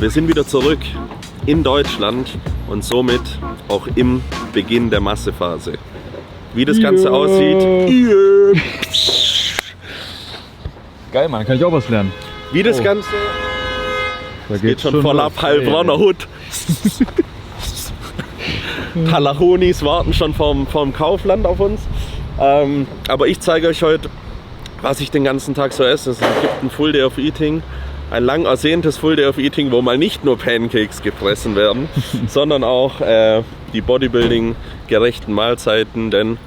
Wir sind wieder zurück in Deutschland und somit auch im Beginn der Massephase. Wie das Ganze aussieht. Geil, Mann, kann ich auch was lernen. Wie das Ganze. Da Geht schon voll ab, Heilbronner Hut. Talachonis warten schon vorm Kaufland auf uns. Aber ich zeige euch heute, was ich den ganzen Tag so esse. Es gibt ein Full Day of Eating. Ein lang ersehntes Full Day of Eating, wo mal nicht nur Pancakes gefressen werden, sondern auch die Bodybuilding-gerechten Mahlzeiten, denn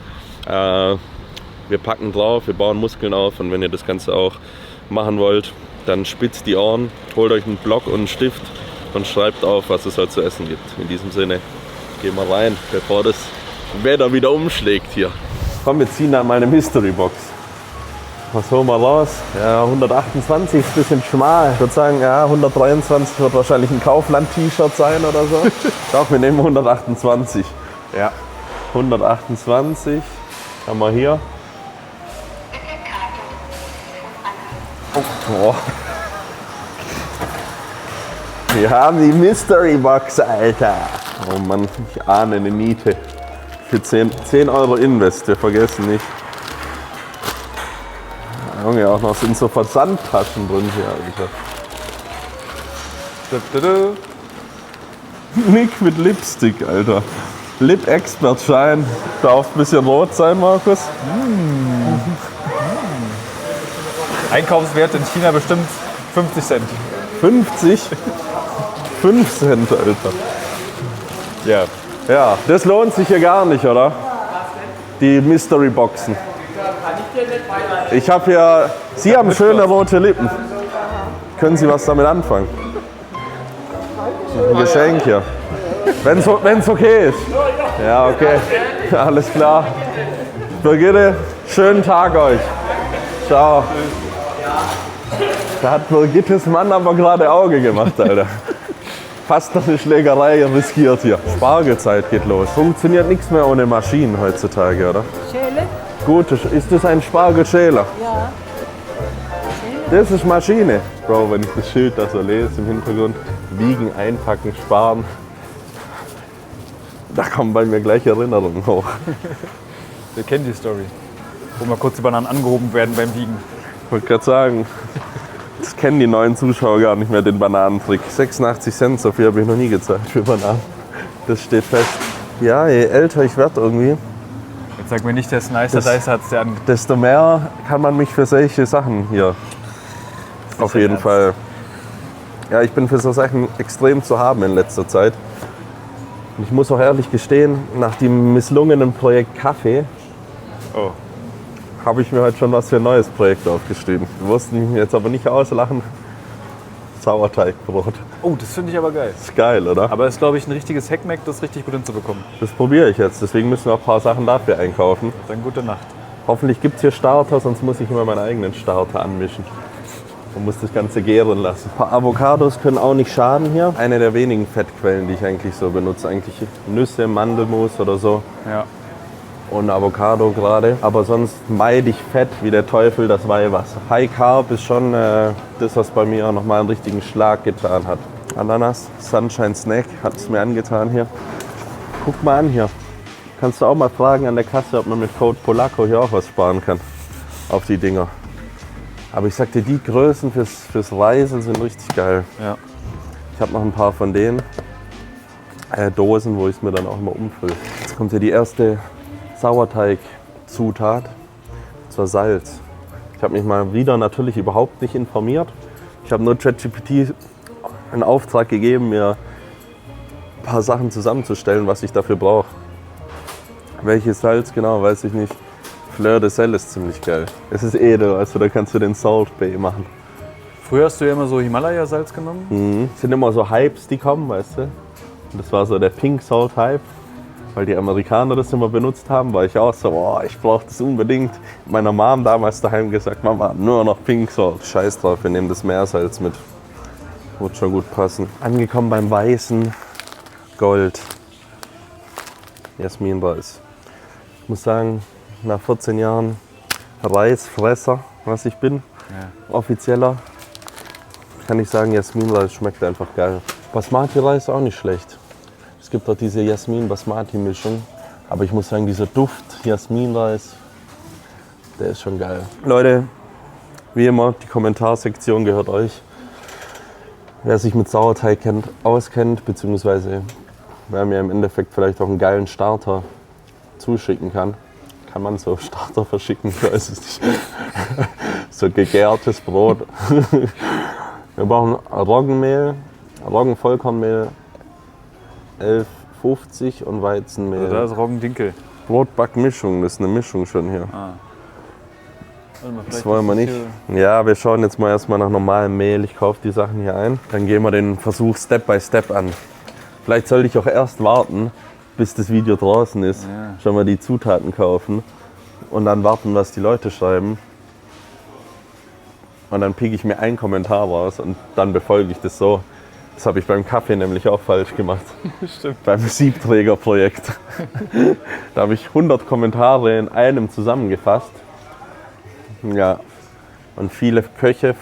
wir packen drauf, wir bauen Muskeln auf und wenn ihr das Ganze auch machen wollt, dann spitzt die Ohren, holt euch einen Block und einen Stift und schreibt auf, was es heute zu essen gibt. In diesem Sinne, gehen wir rein, bevor das Wetter wieder umschlägt hier. Komm, wir ziehen dann mal eine Mystery Box. Was holen wir raus? Ja, 128 ist ein bisschen schmal. Ich würde sagen, ja, 123 wird wahrscheinlich ein Kaufland-T-Shirt sein oder so. Doch, wir nehmen 128. Ja, 128 haben wir hier. Oh. Wir haben die Mystery Box, Alter. Oh Mann, ich ahne eine Niete. Für 10 Euro Invest, wir vergessen nicht. Junge, auch noch sind so Versandtaschen drin hier, Alter. Nick mit Lipstick, Alter. Lip-Expert-Schein. Darf ein bisschen rot sein, Markus? Einkaufswert in China bestimmt 50 Cent. 50? 5 Cent, Alter. Ja. Ja, das lohnt sich hier gar nicht, oder? Die Mystery-Boxen. Ich habe hier... Sie haben schöne rote Lippen. Können Sie was damit anfangen? Ein Geschenk hier. Wenn's okay ist. Ja, okay. Alles klar. Brigitte, schönen Tag euch. Ciao. Da hat Brigittes Mann aber gerade Auge gemacht, Alter. Fast noch eine Schlägerei riskiert hier. Spargelzeit geht los. Funktioniert nichts mehr ohne Maschinen heutzutage, oder? Schäle? Gut, ist das ein Spargelschäler? Ja. Das ist Maschine. Bro, wenn ich das Schild da so lese im Hintergrund, wiegen, einpacken, sparen, da kommen bei mir gleich Erinnerungen hoch. Wir kennen die Story. Wo mal kurz die Bananen angehoben werden beim Wiegen. Ich wollte gerade sagen, das kennen die neuen Zuschauer gar nicht mehr, den Bananentrick. 86 Cent, so viel habe ich noch nie gezahlt für Bananen. Das steht fest. Ja, je älter ich werde irgendwie, Jetzt sag mir nicht, der Snicer Dicer hat es ja an. desto mehr kann man mich für solche Sachen hier auf jeden Fall. Ja, ich bin für so Sachen extrem zu haben in letzter Zeit. Und ich muss auch ehrlich gestehen, nach dem misslungenen Projekt Kaffee habe ich mir heute schon was für ein neues Projekt aufgeschrieben. Wir mussten jetzt aber nicht auslachen. Sauerteigbrot. Oh, das finde ich aber geil. Ist geil, oder? Aber ist, glaube ich, ein richtiges Hackmack, das richtig gut hinzubekommen. Das probiere ich jetzt. Deswegen müssen wir auch ein paar Sachen dafür einkaufen. Dann gute Nacht. Hoffentlich gibt es hier Starter, sonst muss ich immer meinen eigenen Starter anmischen. Und muss das Ganze gären lassen. Ein paar Avocados können auch nicht schaden hier. Eine der wenigen Fettquellen, die ich eigentlich so benutze. Eigentlich Nüsse, Mandelmus oder so. Ja. Und Avocado gerade. Aber sonst meide ich Fett wie der Teufel das Weihwasser. High Carb ist schon das, was bei mir nochmal einen richtigen Schlag getan hat. Ananas, Sunshine Snack, hat es mir angetan hier. Guck mal an hier. Kannst du auch mal fragen an der Kasse, ob man mit Code Polacco hier auch was sparen kann. Auf die Dinger. Aber ich sag dir, die Größen fürs Reisen sind richtig geil. Ja. Ich habe noch ein paar von denen Dosen, wo ich es mir dann auch immer umfülle. Jetzt kommt hier die erste Sauerteig-Zutat, und zwar Salz. Ich habe mich mal wieder natürlich überhaupt nicht informiert. Ich habe nur ChatGPT einen Auftrag gegeben, mir ein paar Sachen zusammenzustellen, was ich dafür brauche. Welches Salz genau, weiß ich nicht. Fleur de Sel ist ziemlich geil. Es ist edel, also da kannst du den Salt Bay machen. Früher hast du ja immer so Himalaya-Salz genommen. Es sind immer so Hypes, die kommen, weißt du. Und das war so der Pink Salt Hype. Weil die Amerikaner das immer benutzt haben, war ich auch so, oh, ich brauche das unbedingt. Meiner Mom damals daheim gesagt, Mama, nur noch Pink Salt. Scheiß drauf, wir nehmen das Meersalz mit. Wird schon gut passen. Angekommen beim weißen Gold. Jasminreis. Ich muss sagen, nach 14 Jahren Reisfresser, was ich bin, offizieller, kann ich sagen, Jasmin-Reis schmeckt einfach geil. Basmati-Reis auch nicht schlecht. Es gibt auch diese Jasmin-Basmati-Mischung. Aber ich muss sagen, dieser Duft Jasmin-Reis, der ist schon geil. Leute, wie immer, die Kommentarsektion gehört euch. Wer sich mit Sauerteig auskennt, beziehungsweise wer mir im Endeffekt vielleicht auch einen geilen Starter zuschicken kann. Kann man so Starter verschicken? Ich weiß es nicht. So gegärtes Brot. Wir brauchen Roggenmehl, Roggenvollkornmehl 11,50 und Weizenmehl. Also da ist Roggendinkel. Brotbackmischung, das ist eine Mischung schon hier. Ah. Das wollen wir nicht. Ja, wir schauen jetzt mal erstmal nach normalem Mehl. Ich kaufe die Sachen hier ein. Dann gehen wir den Versuch Step by Step an. Vielleicht sollte ich auch erst warten, bis das Video draußen ist. Ja. Schon mal die Zutaten kaufen und dann warten, was die Leute schreiben. Und dann pieke ich mir einen Kommentar raus und dann befolge ich das so. Das habe ich beim Kaffee nämlich auch falsch gemacht. Stimmt. Beim Siebträgerprojekt. Da habe ich 100 Kommentare in einem zusammengefasst. Ja, und viele Köche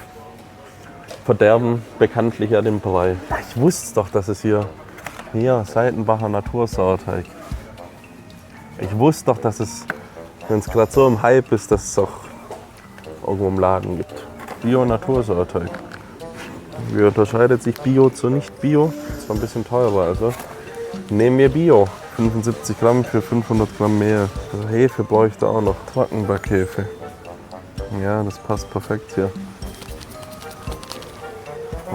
verderben bekanntlich ja den Brei. Ich wusste doch, dass es hier Seitenbacher Natursauerteig. Ich wusste doch, dass es, wenn es gerade so im Hype ist, dass es auch irgendwo im Laden gibt. Bio-Natursauerteig. Wie unterscheidet sich Bio zu Nicht-Bio? Ist ein bisschen teurer, also nehmen wir Bio. 75 Gramm für 500 Gramm Mehl. Also Hefe bräuchte auch noch. Trockenbackhefe. Ja, das passt perfekt hier.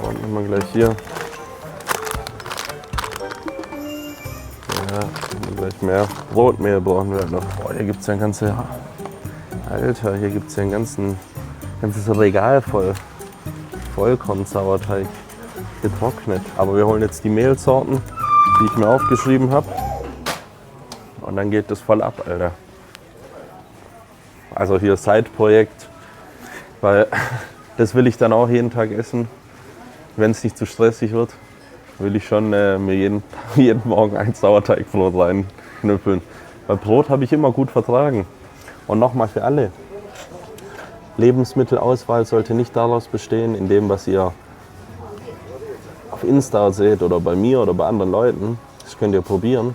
Und nehmen wir gleich hier. Ja, nehmen wir gleich mehr. Brotmehl brauchen wir noch. Oh, hier gibt es ja ein ganzes. Alter, hier gibt es ja ein ganzes Regal voll. Vollkornsauerteig. Getrocknet. Aber wir holen jetzt die Mehlsorten, die ich mir aufgeschrieben habe. Und dann geht das voll ab, Alter. Also hier Side-Projekt, weil das will ich dann auch jeden Tag essen. Wenn es nicht zu stressig wird, will ich schon mir jeden Morgen ein Sauerteigbrot reinknüppeln. Weil Brot habe ich immer gut vertragen. Und nochmal für alle. Lebensmittelauswahl sollte nicht daraus bestehen, in dem, was ihr auf Insta seht oder bei mir oder bei anderen Leuten. Das könnt ihr probieren.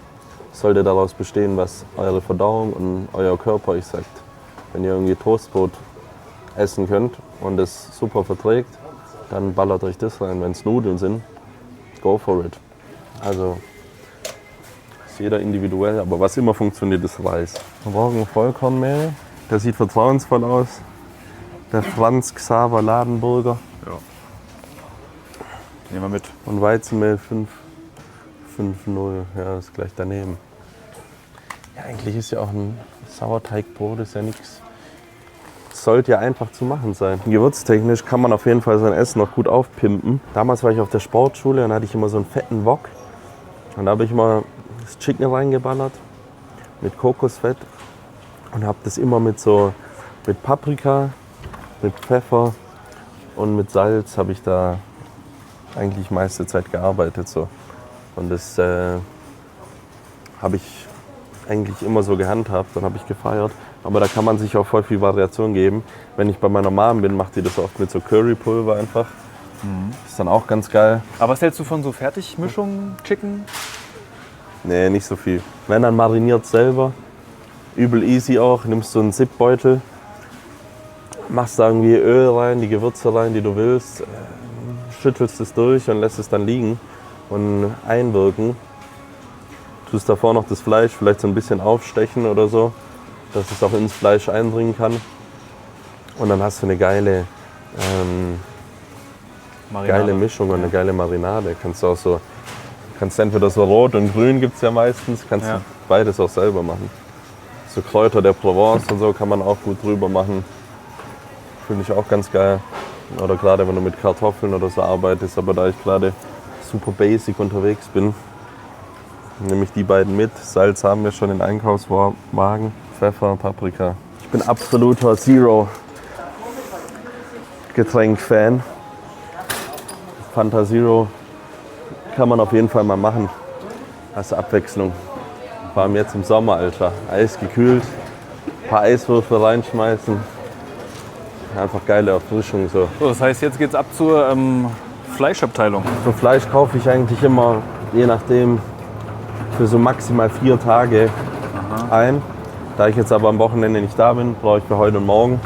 Es sollte daraus bestehen, was eure Verdauung und euer Körper euch sagt. Wenn ihr irgendwie Toastbrot essen könnt und es super verträgt, dann ballert euch das rein. Wenn es Nudeln sind, go for it. Also ist jeder individuell, aber was immer funktioniert, ist Reis. Roggenvollkornmehl, der sieht vertrauensvoll aus. Der Franz Xaver Ladenburger. Ja. Nehmen wir mit. Und Weizenmehl 5,0, ja, das ist gleich daneben. Ja, eigentlich ist ja auch ein Sauerteigbrot, ist ja nichts. Sollte ja einfach zu machen sein. Gewürztechnisch kann man auf jeden Fall sein Essen noch gut aufpimpen. Damals war ich auf der Sportschule und da hatte ich immer so einen fetten Wok. Und da habe ich mal das Chicken reingeballert mit Kokosfett und habe das immer mit Paprika, mit Pfeffer und mit Salz habe ich da eigentlich meiste Zeit gearbeitet. So. Und das habe ich eigentlich immer so gehandhabt und habe ich gefeiert. Aber da kann man sich auch voll viel Variation geben. Wenn ich bei meiner Mom bin, macht die das oft mit so Currypulver einfach. Ist dann auch ganz geil. Aber was hältst du von so Fertigmischungen, Chicken? Nee, nicht so viel. Wenn, dann mariniert selber. Übel easy auch. Nimmst so einen Zipbeutel, machst da irgendwie Öl rein, die Gewürze rein, die du willst. Schüttelst es durch und lässt es dann liegen und einwirken. Tust davor noch das Fleisch vielleicht so ein bisschen aufstechen oder so, dass es auch ins Fleisch eindringen kann. Und dann hast du eine geile Mischung und eine geile Marinade. Kannst entweder so rot und grün gibt es ja meistens, kannst du beides auch selber machen. So Kräuter der Provence und so kann man auch gut drüber machen. Finde ich auch ganz geil. Oder gerade wenn du mit Kartoffeln oder so arbeitest, aber da ich gerade super basic unterwegs bin, nehme ich die beiden mit. Salz haben wir schon in Einkaufswagen, Pfeffer, Paprika. Ich bin absoluter Zero-Getränk-Fan. Fanta Zero kann man auf jeden Fall mal machen, als Abwechslung. Vor allem jetzt im Sommer, Alter. Eisgekühlt, ein paar Eiswürfel reinschmeißen. Einfach geile Erfrischung. So. So, das heißt, jetzt geht's ab zur Fleischabteilung? Für Fleisch kaufe ich eigentlich immer, je nachdem, für so maximal 4 Tage ein. Da ich jetzt aber am Wochenende nicht da bin, brauche ich für heute und morgen.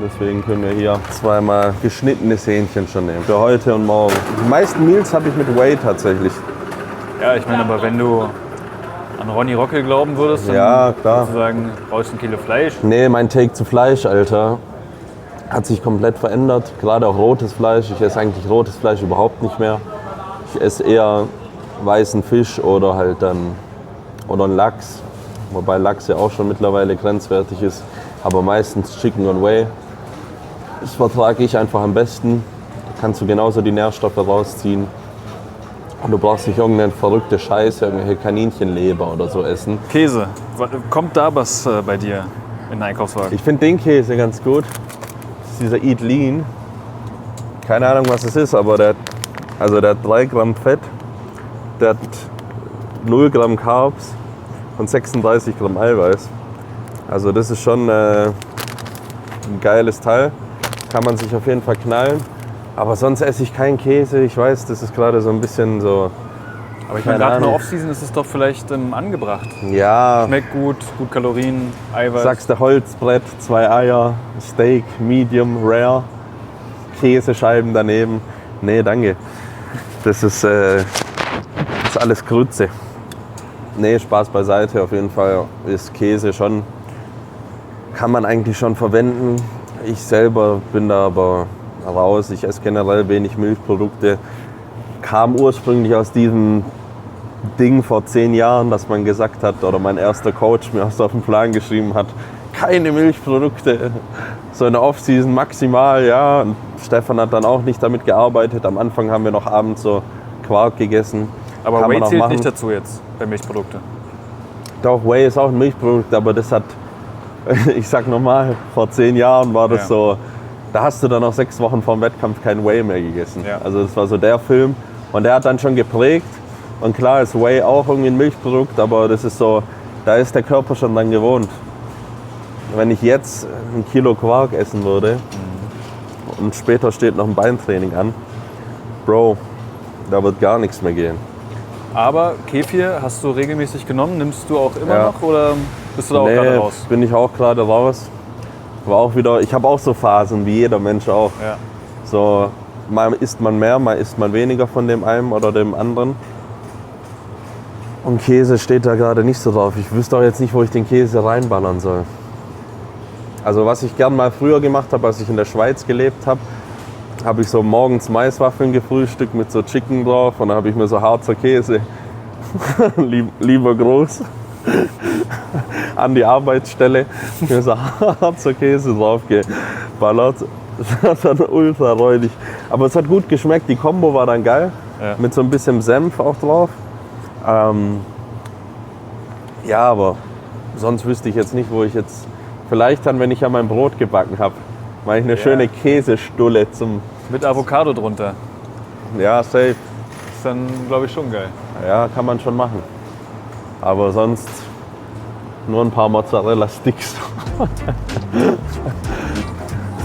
Deswegen können wir hier zweimal geschnittenes Hähnchen schon nehmen. Für heute und morgen. Die meisten Meals habe ich mit Whey tatsächlich. Ja, ich meine, aber wenn du an Ronny Rockel glauben würdest, dann Ja, klar. sozusagen brauchst du 1 Kilo Fleisch. Nee, mein Take zu Fleisch, Alter, hat sich komplett verändert. Gerade auch rotes Fleisch. Ich esse eigentlich rotes Fleisch überhaupt nicht mehr. Ich esse eher weißen Fisch oder halt dann oder einen Lachs. Wobei Lachs ja auch schon mittlerweile grenzwertig ist. Aber meistens Chicken und Whey. Das vertrage ich einfach am besten. Da kannst du genauso die Nährstoffe rausziehen. Und du brauchst nicht irgendeine verrückte Scheiße, irgendwelche Kaninchenleber oder so essen. Käse. Kommt da was bei dir in den Einkaufswagen? Ich finde den Käse ganz gut. Das ist dieser Eat Lean. Keine Ahnung, was es ist, aber der hat 3 Gramm Fett, der hat 0 Gramm Carbs und 36 Gramm Eiweiß. Also das ist schon ein geiles Teil. Kann man sich auf jeden Fall knallen. Aber sonst esse ich keinen Käse. Ich weiß, das ist gerade so ein bisschen so... Aber ich meine, gerade in der Off-Season ist es doch vielleicht angebracht. Ja. Schmeckt gut, gut Kalorien, Eiweiß. Sagst du Holzbrett, 2 Eier, Steak, Medium, Rare, Käsescheiben daneben. Nee, danke. Das ist alles Grütze. Nee, Spaß beiseite. Auf jeden Fall ist Käse schon... Kann man eigentlich schon verwenden. Ich selber bin da aber raus. Ich esse generell wenig Milchprodukte. Kam ursprünglich aus diesem Ding vor 10 Jahren, dass man gesagt hat, oder mein erster Coach mir auf den Plan geschrieben hat, keine Milchprodukte. So eine Off-Season maximal, ja. Und Stefan hat dann auch nicht damit gearbeitet. Am Anfang haben wir noch abends so Quark gegessen. Aber Kann Whey man auch zählt machen. nicht dazu jetzt bei Milchprodukte. Doch, Whey ist auch ein Milchprodukt, aber das hat, ich sag nochmal, vor 10 Jahren war das so, da hast du dann noch 6 Wochen vor dem Wettkampf kein Whey mehr gegessen. Ja. Also das war so der Film und der hat dann schon geprägt. Und klar ist Whey auch irgendwie ein Milchprodukt, aber das ist so, da ist der Körper schon dran gewohnt. Wenn ich jetzt 1 Kilo Quark essen würde und später steht noch ein Beintraining an, Bro, da wird gar nichts mehr gehen. Aber Kefir hast du regelmäßig genommen, nimmst du auch immer Ja. noch oder bist du da auch gerade raus? Bin ich auch gerade raus. War auch wieder, ich habe auch so Phasen, wie jeder Mensch auch. Ja. So, mal isst man mehr, mal isst man weniger von dem einen oder dem anderen. Und Käse steht da gerade nicht so drauf. Ich wüsste auch jetzt nicht, wo ich den Käse reinballern soll. Also was ich gern mal früher gemacht habe, als ich in der Schweiz gelebt habe, habe ich so morgens Maiswaffeln gefrühstückt mit so Chicken drauf und dann habe ich mir so Harzer Käse, lieber groß, an die Arbeitsstelle, mir so Harzer Käse drauf geballert. Das war dann ultra räudig. Aber es hat gut geschmeckt, die Kombo war dann geil, Ja. mit so ein bisschen Senf auch drauf. Ja, aber sonst wüsste ich jetzt nicht, wo ich jetzt... Vielleicht dann, wenn ich ja mein Brot gebacken habe, mache ich eine schöne Käsestulle zum... Mit Avocado drunter. Ja, safe. Ist dann, glaube ich, schon geil. Ja, kann man schon machen. Aber sonst nur ein paar Mozzarella-Sticks.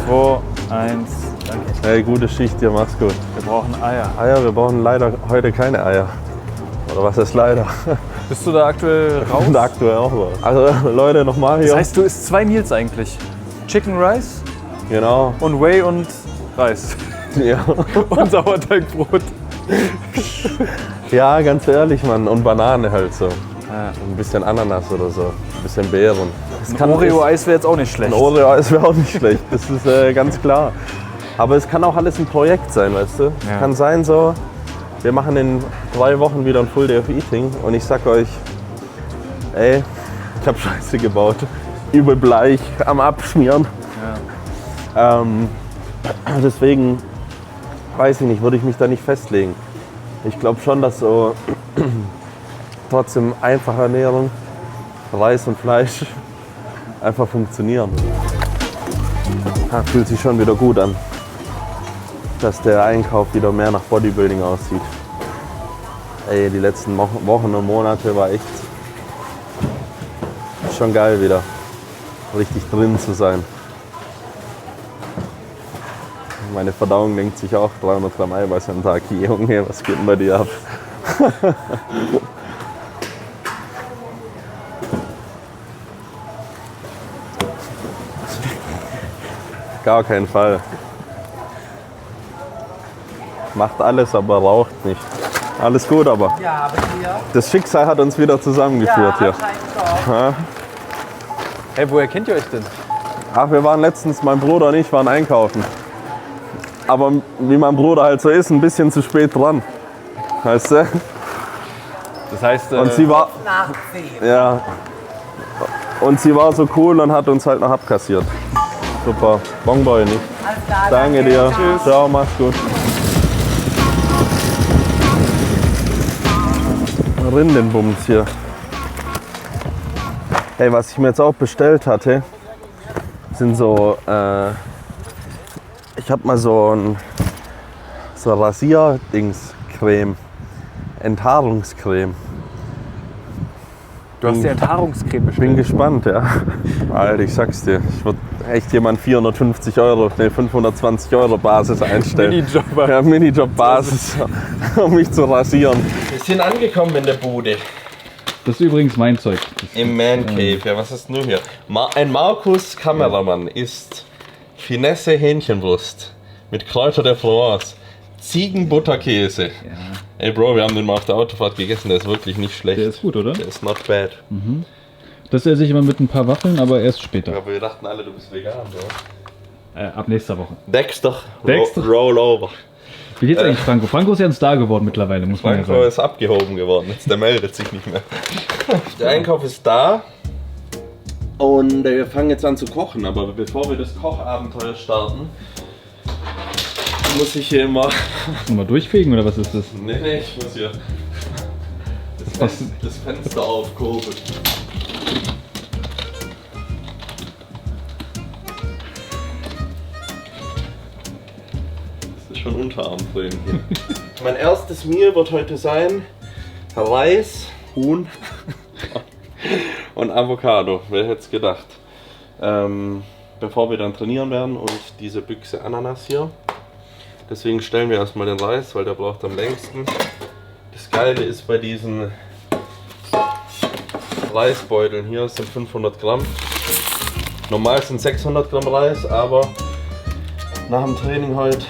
2, 1, danke. Hey, gute Schicht dir, mach's gut. Wir brauchen Eier. Eier, wir brauchen leider heute keine Eier. Oder was ist leider? Bist du da aktuell raus? Und aktuell auch was. Also Leute, nochmal hier. Das heißt, du isst 2 Meals eigentlich. Chicken Rice Genau. und Whey und Reis. Ja. Und Sauerteigbrot. Ja, ganz ehrlich, Mann. Und Banane halt so. Ja. Ein bisschen Ananas oder so. Ein bisschen Beeren. Ein Oreo-Eis wäre jetzt auch nicht schlecht. Ein Oreo-Eis wäre auch nicht schlecht. Das ist ganz klar. Aber es kann auch alles ein Projekt sein, weißt du? Ja. Kann sein so, wir machen in 3 Wochen wieder ein Full Day of Eating und ich sag euch, ey, ich hab Scheiße gebaut. Übel bleich, am Abschmieren. Ja. Deswegen, weiß ich nicht, würde ich mich da nicht festlegen. Ich glaube schon, dass so trotzdem einfache Ernährung, Reis und Fleisch einfach funktionieren. Fühlt sich schon wieder gut an, dass der Einkauf wieder mehr nach Bodybuilding aussieht. Ey, die letzten Wochen und Monate war echt schon geil wieder, richtig drin zu sein. Meine Verdauung denkt sich auch 300 Gramm Eiweiß am Tag. Junge, was geht denn bei dir ab? Gar keinen Fall. Macht alles, aber raucht nicht. Alles gut, aber Ja, aber hier. das Schicksal hat uns wieder zusammengeführt hier. Anscheinend auch. Hey, woher kennt ihr euch denn? Ach, wir waren letztens, mein Bruder und ich waren einkaufen. Aber wie mein Bruder halt so ist, ein bisschen zu spät dran. Weißt du? Das heißt, Und sie war, Nach 10. ja. Und sie war so cool und hat uns halt noch abkassiert. Super. Bonboy nicht. Alles klar, Danke dir. Tschüss. Ciao, mach's gut. Rindenbums hier. Hey, was ich mir jetzt auch bestellt hatte, sind so, ich hab mal so Rasierdings-Creme, Enthaarungscreme. du hast die Enthaarungscreme Bin bestellt. gespannt, ja. Alter, ich sag's dir, ich würde echt jemand 450 Euro, ne 520 Euro Basis einstellen. Minijobber. Ja, Minijob-Basis, um mich zu rasieren. Wir sind angekommen in der Bude. Das ist übrigens mein Zeug. Im Man Cave, ja, was ist nun hier? Ein Markus Kameramann isst Finesse Hähnchenbrust mit Kräuter der Provence, Ziegenbutterkäse. Ey Bro, wir haben den mal auf der Autofahrt gegessen, der ist wirklich nicht schlecht. Der ist gut, oder? Der ist not bad. Das esse ich immer mit ein paar Waffeln, aber erst später. Aber wir dachten alle, du bist vegan, oder? Ab nächster Woche. Dexter, Dexter. Roll over. Wie geht's eigentlich Franco? Franco ist ja ein Star geworden mittlerweile, muss man ja Franco sagen. ist abgehoben geworden, jetzt der meldet sich nicht mehr. Der Einkauf ist da und wir fangen jetzt an zu kochen, aber bevor wir das Kochabenteuer starten, muss ich hier immer... Mal durchfegen oder was ist das? Nee, ich muss hier das Fenster aufkurbeln. Das ist schon Unterarmtraining hier. Mein erstes Meal wird heute sein Reis, Huhn und Avocado. Wer hätte es gedacht? Bevor wir dann trainieren werden und diese Büchse Ananas hier. Deswegen stellen wir erstmal den Reis, weil der braucht am längsten. Das Geile ist bei diesen Reisbeuteln hier, sind 500 Gramm. Normal sind 600 Gramm Reis, aber nach dem Training heute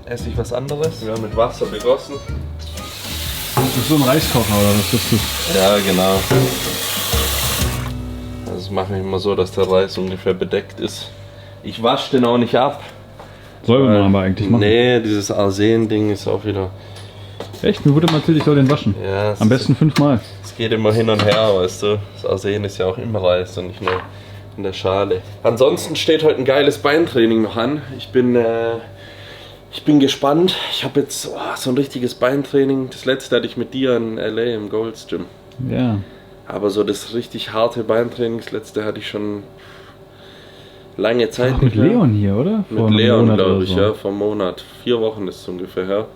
esse ich was anderes. Wir haben mit Wasser begossen. Das ist so ein Reiskocher oder was ist das? Ja, genau. Das mache ich immer so, dass der Reis ungefähr bedeckt ist. Ich wasche den auch nicht ab. Soll man aber eigentlich machen. Nee, dieses Arsen-Ding ist auch wieder... Echt? Mir wurde mal erzählt, ich soll den waschen. Ja, Am besten 5-mal. Es geht immer hin und her, weißt du. Das Arsen ist ja auch im Reis und nicht nur in der Schale. Ansonsten steht heute ein geiles Beintraining noch an. Ich bin gespannt. Ich habe jetzt so ein richtiges Beintraining. Das letzte hatte ich mit dir in LA im Gold's Gym. Ja. Aber so das richtig harte Beintraining, das letzte hatte ich schon lange Zeit Auch mit nicht mehr. Leon hier, oder? Mit einem Leon, Monat glaube oder ich, so. ja, vor einem Monat. 4 Wochen ist es ungefähr her.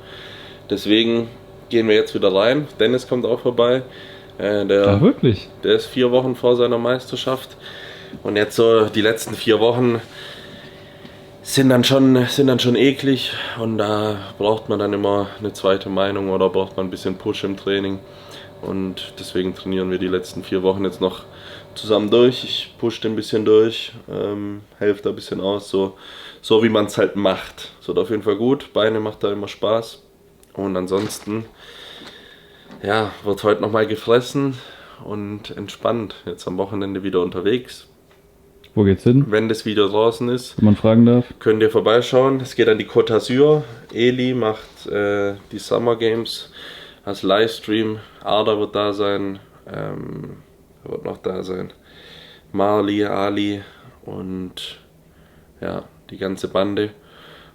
Deswegen gehen wir jetzt wieder rein. Dennis kommt auch vorbei. Ja, Der wirklich? ist 4 Wochen vor seiner Meisterschaft. Und jetzt so die letzten 4 Wochen sind dann schon eklig. Und da braucht man dann immer eine zweite Meinung oder braucht man ein bisschen Push im Training. Und deswegen trainieren wir die letzten 4 Wochen jetzt noch zusammen durch. Ich pushe ein bisschen durch, helfe da ein bisschen aus, so wie man es halt macht. Es wird auf jeden Fall gut, Beine macht da immer Spaß. Und ansonsten, ja, wird heute nochmal gefressen und entspannt. Jetzt am Wochenende wieder unterwegs. Wo geht's hin, Wenn das Video draußen ist, wenn man fragen darf? könnt ihr vorbeischauen. Es geht an die Côte d'Azur. Eli macht die Summer Games als Livestream. Arda wird da sein. Wer wird noch da sein? Marley, Ali und ja, die ganze Bande.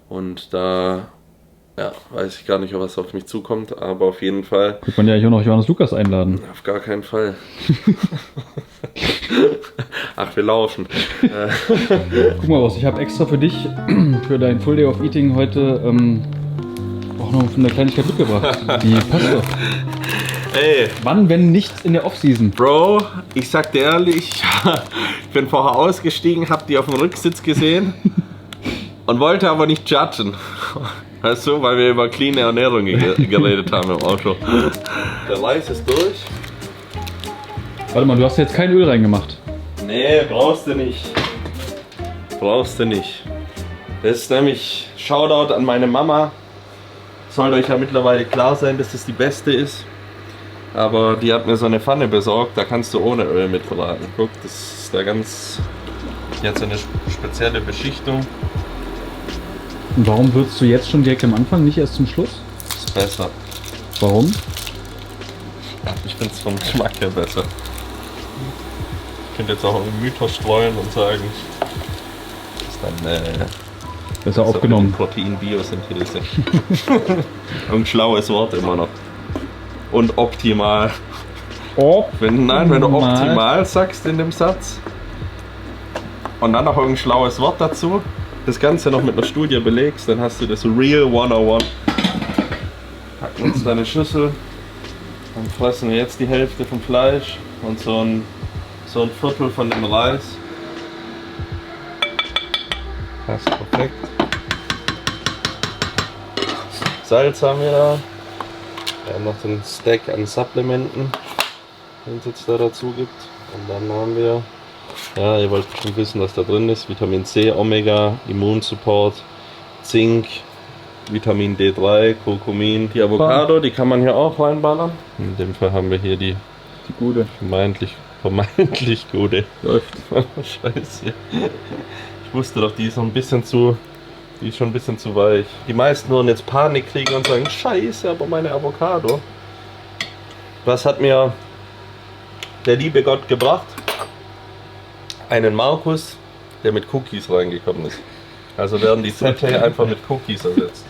Und da weiß ich gar nicht, was auf mich zukommt, aber auf jeden Fall, Könnte man ja eigentlich auch noch Johannes Lukas einladen. auf gar keinen Fall. Ach, wir laufen. Guck mal was, ich habe extra für dich, für dein Full Day of Eating heute auch noch eine Kleinigkeit mitgebracht. Die passt doch. Ey, Wann, wenn nicht in der Offseason? Bro, ich sag dir ehrlich, ich bin vorher ausgestiegen, hab die auf dem Rücksitz gesehen. Und wollte aber nicht judgen. Weißt du, weil wir über clean Ernährung geredet haben im Auto. Der Reis ist durch. Warte mal, du hast jetzt kein Öl reingemacht. Nee, brauchst du nicht. Brauchst du nicht. Das ist nämlich Shoutout an meine Mama. Sollte euch ja mittlerweile klar sein, dass das die beste ist. Aber die hat mir so eine Pfanne besorgt, da kannst du ohne Öl mitbraten. Guck, das ist da ganz... Die hat so eine spezielle Beschichtung. Und warum würzt du jetzt schon direkt am Anfang, nicht erst zum Schluss? Das ist besser. Warum? Ich finde es vom Geschmack her besser. Ich könnte jetzt auch einen Mythos streuen und sagen, das ist dann Besser aufgenommen. Protein-Biosynthese. Ein schlaues Wort immer noch. Und optimal. Wenn du optimal sagst in dem Satz und dann noch ein schlaues Wort dazu, das Ganze noch mit einer Studie belegst, dann hast du das Real 101. Packen uns deine Schüssel, dann fressen wir jetzt die Hälfte vom Fleisch und so ein Viertel von dem Reis. Passt perfekt. Salz haben wir da. Wir haben noch den Stack an Supplementen, den es jetzt da dazu gibt. Und dann haben wir, ja, ihr wollt bestimmt wissen, was da drin ist: Vitamin C, Omega, Immunsupport, Zink, Vitamin D3, Kurkumin. Die Avocado, die kann man hier auch reinballern. In dem Fall haben wir hier die gute. Vermeintlich gute. Läuft. Scheiße. Ich wusste doch, die ist schon ein bisschen zu weich. Die meisten würden jetzt Panik kriegen und sagen, Scheiße, aber meine Avocado. Was hat mir der liebe Gott gebracht? Einen Markus, der mit Cookies reingekommen ist. Also werden die Fette einfach mit Cookies ersetzt.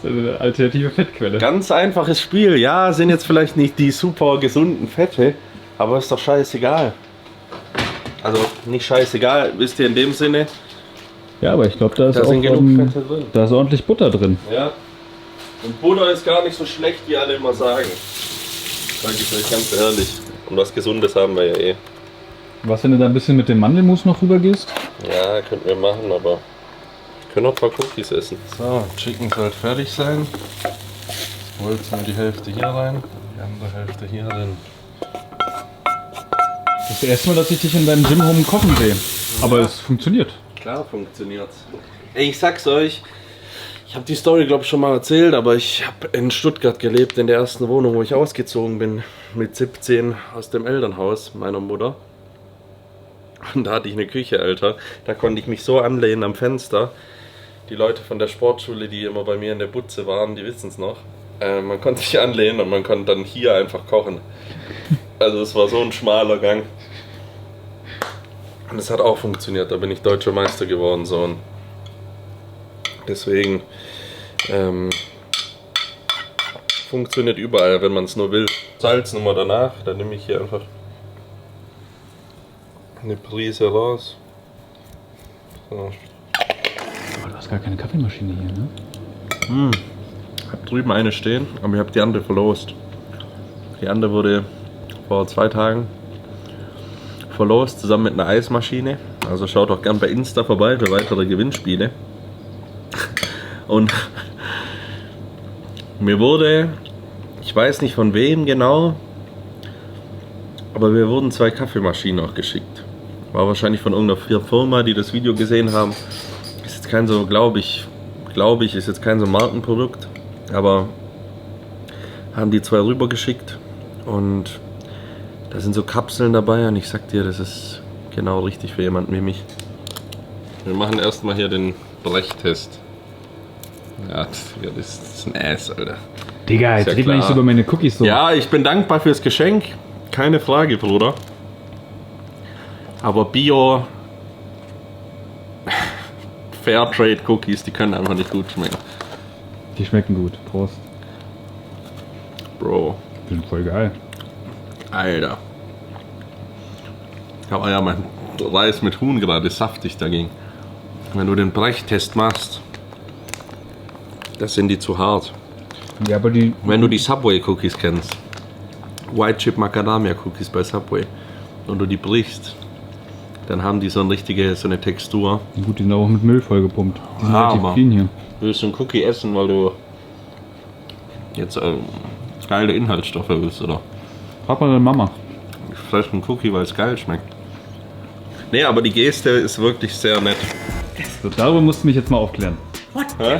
Das ist eine alternative Fettquelle. Ganz einfaches Spiel. Ja, sind jetzt vielleicht nicht die super gesunden Fette, aber ist doch scheißegal. Also nicht scheißegal, wisst ihr in dem Sinne. Ja, aber ich glaube, da ist Da auch sind genug Fette drin. da ist ordentlich Butter drin. Ja. Und Butter ist gar nicht so schlecht, wie alle immer sagen. Sag ich euch ganz ehrlich. Und was Gesundes haben wir ja eh. Was, wenn du da ein bisschen mit dem Mandelmus noch rüber gehst? Ja, könnten wir machen, aber wir können auch ein paar Cookies essen. So, Chicken soll fertig sein. Jetzt wolzen wir die Hälfte hier rein, die andere Hälfte hier rein. Das erste Mal, dass ich dich in deinem Gym Home kochen sehe. Aber es funktioniert. Klar funktioniert's. Ey, ich sag's euch, ich habe die Story glaube ich schon mal erzählt, aber ich habe in Stuttgart gelebt, in der ersten Wohnung, wo ich ausgezogen bin, mit 17 aus dem Elternhaus meiner Mutter. Und da hatte ich eine Küche, Alter. Da konnte ich mich so anlehnen am Fenster. Die Leute von der Sportschule, die immer bei mir in der Butze waren, die wissen's noch. Man konnte sich anlehnen und man konnte dann hier einfach kochen. Also es war so ein schmaler Gang. Und es hat auch funktioniert, da bin ich deutscher Meister geworden. So. Und deswegen funktioniert überall, wenn man es nur will. Salz nochmal danach, dann nehme ich hier einfach eine Prise raus. So. Aber du hast gar keine Kaffeemaschine hier, ne? Ich habe drüben eine stehen, aber ich habe die andere verlost. Die andere wurde vor 2 Tagen verlost, zusammen mit einer Eismaschine. Also schaut auch gern bei Insta vorbei für weitere Gewinnspiele. Und mir wurde, ich weiß nicht von wem genau, aber mir wurden 2 Kaffeemaschinen auch geschickt. War wahrscheinlich von irgendeiner Firma, die das Video gesehen haben. Ist jetzt kein so, glaube ich, ist jetzt kein so Markenprodukt. Aber haben die 2 rübergeschickt und da sind so Kapseln dabei und ich sag dir, das ist genau richtig für jemanden wie mich. Wir machen erstmal hier den Brechtest. Ja, das ist ein Ass, Alter. Digga, jetzt Ist ja red mal nicht klar. so über meine Cookies so. Ja, ich bin dankbar fürs Geschenk. Keine Frage, Bruder. Aber Bio Fairtrade Cookies, die können einfach nicht gut schmecken. Die schmecken gut. Prost. Bro, Die sind voll geil. Alter. Aber ja, mein Reis mit Huhn gerade saftig dagegen. Wenn du den Brechtest machst, das sind die zu hart. Ja, aber die. Wenn du die Subway Cookies kennst, White Chip Macadamia Cookies bei Subway, und du die brichst, dann haben die so eine Textur. Gut, die sind auch mit Müll vollgepumpt. Die sind relativ aber clean hier. willst du einen Cookie essen, weil du jetzt geile Inhaltsstoffe willst, oder? Frag mal deine Mama. Vielleicht ein Cookie, weil es geil schmeckt. Nee, aber die Geste ist wirklich sehr nett. So, darüber musst du mich jetzt mal aufklären. Hä?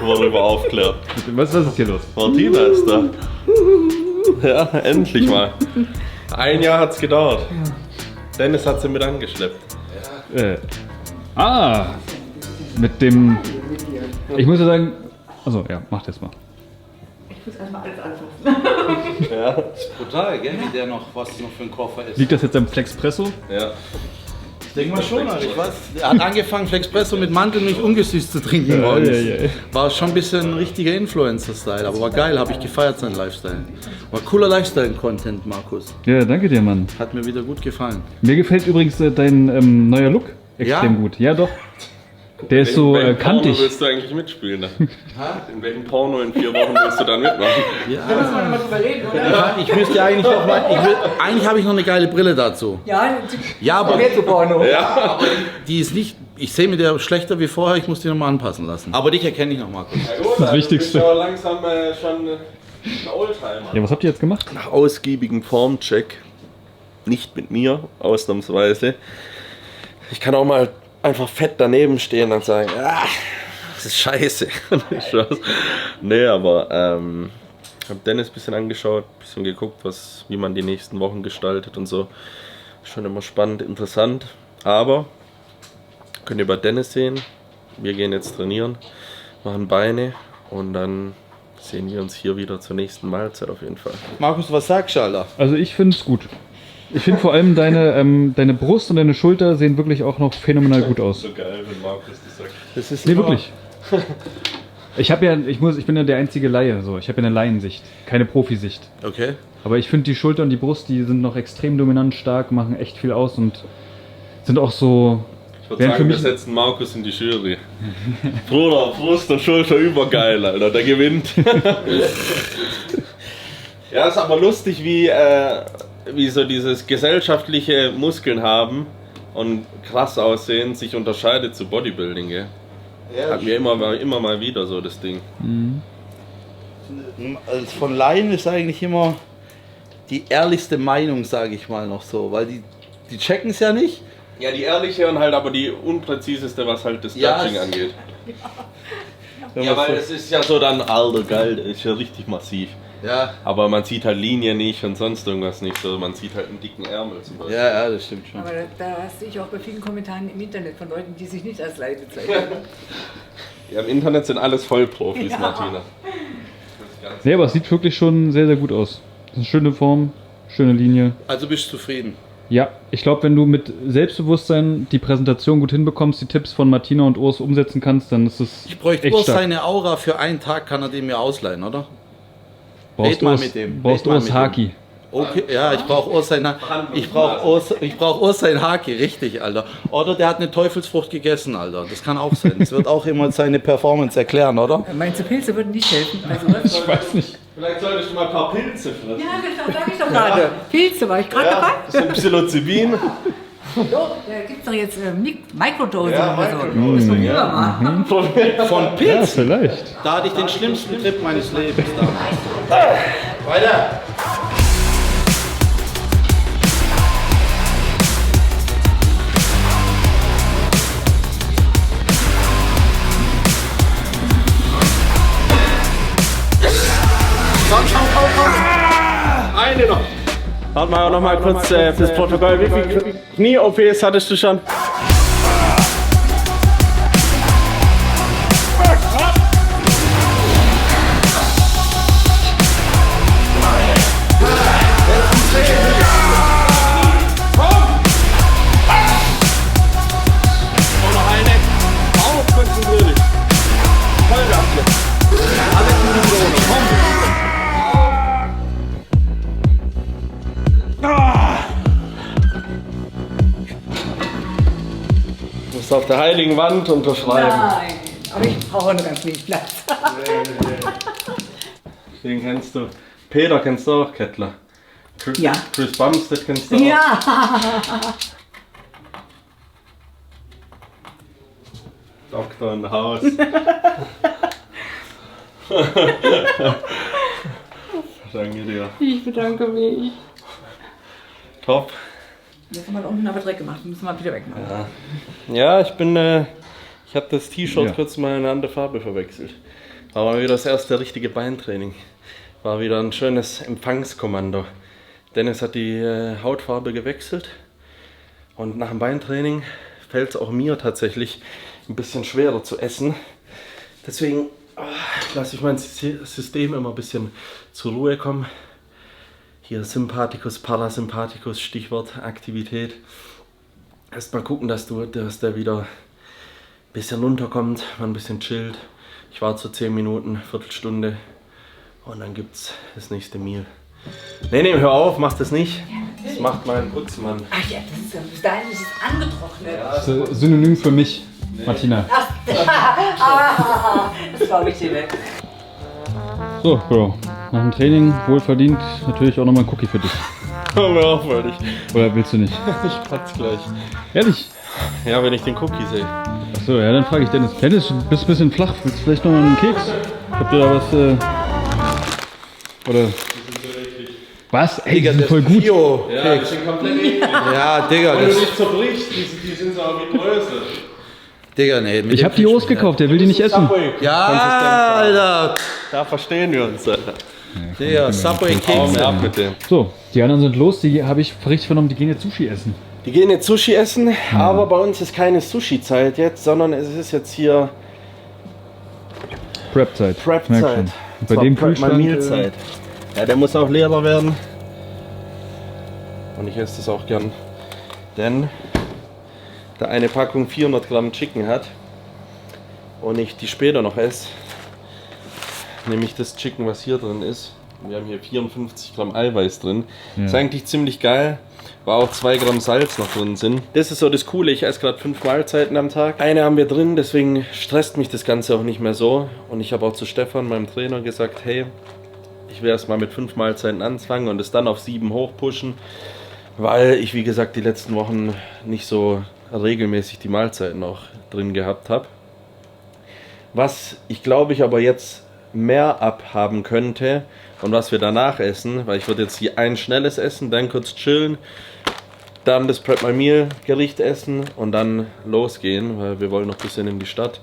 Worüber aufklärt. Was ist hier los? Martina ist da. Ja, endlich mal. Ein Jahr hat's gedauert. Dennis hat sie mit angeschleppt. Mit dem... Ich muss ja sagen... Also ja, mach das mal. Ich muss erstmal alles anfassen. Ja, Brutal, gell? Wie der noch, was noch für ein Koffer ist. Liegt das jetzt am Flexpresso? ja. Ich denke mal schon, also ich weiß. Er hat angefangen, Flexpresso mit Mandelmilch ungesüßt zu trinken morgens. War schon ein bisschen ein richtiger Influencer-Style, aber war geil, habe ich gefeiert, sein Lifestyle. War cooler Lifestyle-Content, Markus. Ja, danke dir, Mann. Hat mir wieder gut gefallen. Mir gefällt übrigens dein neuer Look extrem Ja? gut. Ja, doch. Der ist so welchen Porno kantig. willst du eigentlich mitspielen? Ne? In welchem Porno in 4 Wochen willst du dann mitmachen? Da müssen wir nochmal drüber reden, oder? Ich müsste eigentlich noch mal, eigentlich habe ich noch eine geile Brille dazu. Ja, Ja, aber mehr zu Porno. Ja. die ist nicht, ich sehe mit der schlechter wie vorher, ich muss die nochmal anpassen lassen. Aber dich erkenne ich noch, Markus. Das Wichtigste. Du bist ja langsam schon ein Oldtimer. Ja, was habt ihr jetzt gemacht? Nach ausgiebigen Formcheck, nicht mit mir, ausnahmsweise. Ich kann auch mal einfach fett daneben stehen und sagen, das ist scheiße. Nee, aber ich habe Dennis ein bisschen angeschaut, ein bisschen geguckt, wie man die nächsten Wochen gestaltet und so. Schon immer spannend, interessant. Aber könnt ihr bei Dennis sehen, wir gehen jetzt trainieren, machen Beine und dann sehen wir uns hier wieder zur nächsten Mahlzeit auf jeden Fall. Markus, was sagst du, Alter? Also ich finde es gut. Ich finde vor allem deine Brust und deine Schulter sehen wirklich auch noch phänomenal gut aus. So geil, wenn Markus das sagt. Das ist Nee, immer- wirklich. Ich bin ja der einzige Laie, so. Ich habe ja eine Laiensicht, keine Profisicht. Okay. Aber ich finde die Schulter und die Brust, die sind noch extrem dominant stark, machen echt viel aus und sind auch so. Ich würde Wären für sagen, wir mich- setzen Markus in die Jury. Bruder, Brust und Schulter übergeil, Alter, der gewinnt. Ja, ist aber lustig, wie so dieses gesellschaftliche Muskeln haben und krass aussehen sich unterscheidet zu Bodybuilding, gell? Hatten wir immer mal wieder so das Ding. Also von Laien ist eigentlich immer die ehrlichste Meinung, sage ich mal noch so, weil die checken es ja nicht. Ja, die ehrliche und halt aber die unpräziseste, was halt das Ja, Judging es- angeht. Wenn Ja, man weil so- es ist ja so dann, alter geil, das ist ja richtig massiv. ja, Aber man sieht halt Linien nicht und sonst irgendwas nicht. So, man sieht halt einen dicken Ärmel zum Beispiel. ja, das stimmt schon. Aber da sehe ich auch bei vielen Kommentaren im Internet von Leuten, die sich nicht als Laie bezeichnen. Ja, im Internet sind alles Vollprofis, Ja. Martina. Nee, aber es sieht wirklich schon sehr, sehr gut aus. Das ist eine schöne Form, schöne Linie. Also bist du zufrieden? Ja, ich glaube, wenn du mit Selbstbewusstsein die Präsentation gut hinbekommst, die Tipps von Martina und Urs umsetzen kannst, dann ist es Ich bräuchte echt bloß stark. seine Aura für einen Tag, kann er den mir ausleihen, oder? Brauchst Red mal Urs, mit dem. brauchst Red mal Urs mit dem. Haki. Okay, ja, ich brauche Urs sein Haki, richtig, Alter. Oder der hat eine Teufelsfrucht gegessen, Alter. Das kann auch sein. Das wird auch immer seine Performance erklären, oder? Meinst du, Pilze würden nicht helfen? Also, Ich weiß nicht. Vielleicht solltest du mal ein paar Pilze fressen. ja, das sage ich doch gerade. Pilze, war ich gerade dabei? Das sind Psilocybin. So, da gibt es doch jetzt Microdosing Ja, oder so. Microdosing, Das probieren ja. wir mal. Von Ja, Pilz. vielleicht. Da hatte ich den schlimmsten Trip meines Lebens damals. Weiter! Eine noch. Warte mal noch mal kurz fürs Protokoll. Wie viele Knie-OPs hattest du schon? Du musst auf der heiligen Wand unterschreiben. Nein, aber ich brauche noch ganz wenig Platz. Den kennst du. Peter kennst du auch, Kettler. Ja. Chris Bumstead kennst du auch. Ja, Doktor in Haus. Danke dir. Ich bedanke mich. Top. Jetzt haben wir unten aber Dreck gemacht, müssen wir wieder wegmachen. Ja, ich habe das T-Shirt kurz mal in eine andere Farbe verwechselt. War mal wieder das erste richtige Beintraining. War wieder ein schönes Empfangskommando. Dennis hat die Hautfarbe gewechselt und nach dem Beintraining fällt es auch mir tatsächlich ein bisschen schwerer zu essen. Deswegen lasse ich mein System immer ein bisschen zur Ruhe kommen. Hier Sympathikus, Parasympathikus, Stichwort Aktivität. Erst mal gucken, dass der wieder ein bisschen runterkommt, mal ein bisschen chillt. Ich warte so 10 Minuten, Viertelstunde und dann gibt's das nächste Meal. Nee, hör auf, mach das nicht. Das macht mein Putzmann. Ach ja, das ist ja, bis dahin ist es angetrocknet. Das ist Synonym für mich, Martina. Das glaube ich dir weg. So, Bro. Nach dem Training, wohlverdient, natürlich auch nochmal ein Cookie für dich. Hör mir auf, wollte ich. Oder willst du nicht? Ich platz gleich. Ehrlich? Ja, wenn ich den Cookie sehe. Achso, ja, dann frage ich Dennis. Dennis, du bist ein bisschen flach. Willst du vielleicht noch mal einen Keks? Habt ihr da was, oder... Was? Ey, die sind voll gut. Bio. Ja, die sind komplett eklig. Ja, Digga, Wenn das, du die zerbrichst, die sind so wie Brösel. Digga, nee. mit Ich dem hab die kriegst Ost du gekauft, der will die nicht essen. Ja, Alter. Da verstehen wir uns, Alter. Digga, Subway Hau mir ab Keks. mit dem. So, die anderen sind los. Die habe ich richtig vernommen, die gehen jetzt Sushi essen. Die gehen jetzt Sushi essen, aber bei uns ist keine Sushi-Zeit jetzt, sondern es ist jetzt hier Prep-Zeit. Prep-Zeit. Merk schon. Und bei dem Kühlschrank... Meal-Zeit. Ja, der muss auch leerer werden. Und ich esse das auch gern. Denn da eine Packung 400 Gramm Chicken hat und ich die später noch esse, nämlich das Chicken, was hier drin ist. Wir haben hier 54 Gramm Eiweiß drin. Ja. Ist eigentlich ziemlich geil. War auch 2 Gramm Salz noch drin sind. Das ist so das Coole, ich esse gerade 5 Mahlzeiten am Tag. Eine haben wir drin, deswegen stresst mich das Ganze auch nicht mehr so. Und ich habe auch zu Stefan, meinem Trainer, gesagt, hey, ich will erst mal mit 5 Mahlzeiten anfangen und es dann auf 7 hochpushen. Weil ich, wie gesagt, die letzten Wochen nicht so regelmäßig die Mahlzeiten auch drin gehabt habe. Was ich glaube ich aber jetzt mehr abhaben könnte und was wir danach essen, weil ich würde jetzt hier ein schnelles essen, dann kurz chillen, dann das Prep My Meal Gericht essen und dann losgehen, weil wir wollen noch ein bisschen in die Stadt,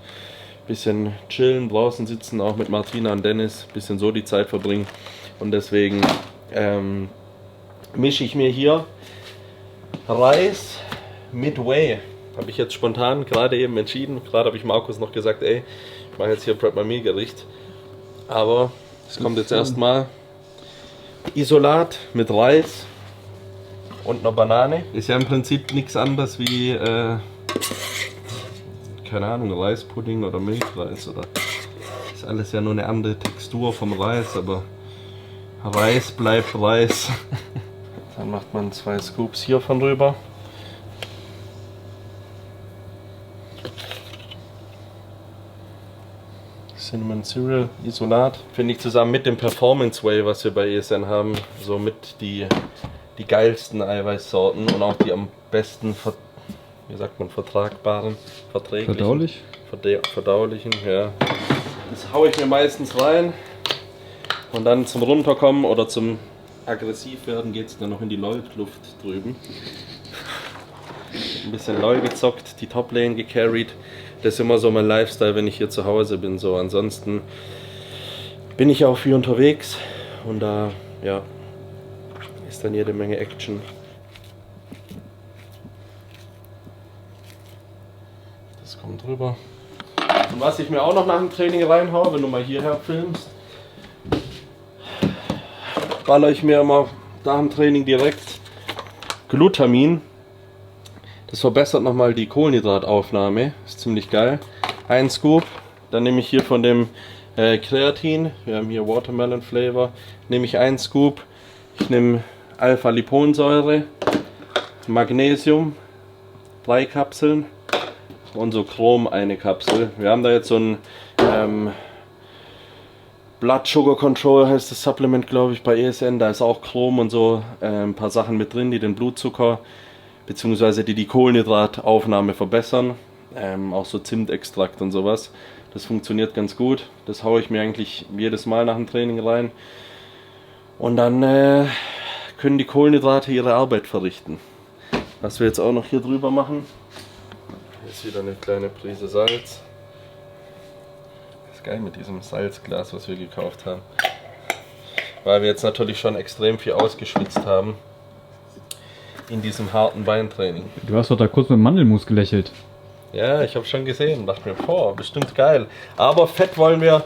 ein bisschen chillen, draußen sitzen, auch mit Martina und Dennis, ein bisschen so die Zeit verbringen und deswegen mische ich mir hier Reis mit Whey. Habe ich jetzt spontan gerade eben entschieden. Gerade habe ich Markus noch gesagt, ey, ich mache jetzt hier Prep My Meal Gericht. Aber es kommt jetzt erstmal Isolat mit Reis und einer Banane. Ist ja im Prinzip nichts anderes wie, keine Ahnung, Reispudding oder Milchreis. Oder ist alles ja nur eine andere Textur vom Reis, aber Reis bleibt Reis. Dann macht man 2 Scoops hiervon rüber. Cinnamon Cereal Isolat. Finde ich zusammen mit dem Performance Whey, was wir bei ESN haben, somit die geilsten Eiweißsorten und auch die am besten, wie sagt man, vertragbaren, verträglichen. Verdaulich? Verdaulichen, ja. Das haue ich mir meistens rein und dann zum Runterkommen oder zum aggressiv werden geht es dann noch in die LOL-Luft drüben. Ein bisschen LOL gezockt, die Top-Lane gecarried. Das ist immer so mein Lifestyle, wenn ich hier zu Hause bin. So, ansonsten bin ich auch viel unterwegs und da ja, ist dann jede Menge Action. Das kommt drüber. Und was ich mir auch noch nach dem Training reinhaue, wenn du mal hierher filmst, baller ich mir immer nach dem Training direkt Glutamin. Das verbessert nochmal die Kohlenhydrataufnahme, ist ziemlich geil. Ein Scoop, dann nehme ich hier von dem Kreatin, wir haben hier Watermelon Flavor, nehme ich einen Scoop. Ich nehme Alpha-Liponsäure, Magnesium, 3 Kapseln und so Chrom eine Kapsel. Wir haben da jetzt so ein Blood Sugar Control heißt das Supplement, glaube ich, bei ESN. Da ist auch Chrom und so ein paar Sachen mit drin, die den Blutzucker bzw. die Kohlenhydrataufnahme verbessern. auch so Zimtextrakt und sowas. Das funktioniert ganz gut. Das haue ich mir eigentlich jedes Mal nach dem Training rein. Und dann können die Kohlenhydrate ihre Arbeit verrichten. Was wir jetzt auch noch hier drüber machen, ist wieder eine kleine Prise Salz. Das ist geil mit diesem Salzglas, was wir gekauft haben. Weil wir jetzt natürlich schon extrem viel ausgeschwitzt haben in diesem harten Beintraining. Du hast doch da kurz mit dem Mandelmus gelächelt. Ja, ich habe schon gesehen, dachte mir, boah, bestimmt geil. Aber Fett wollen wir,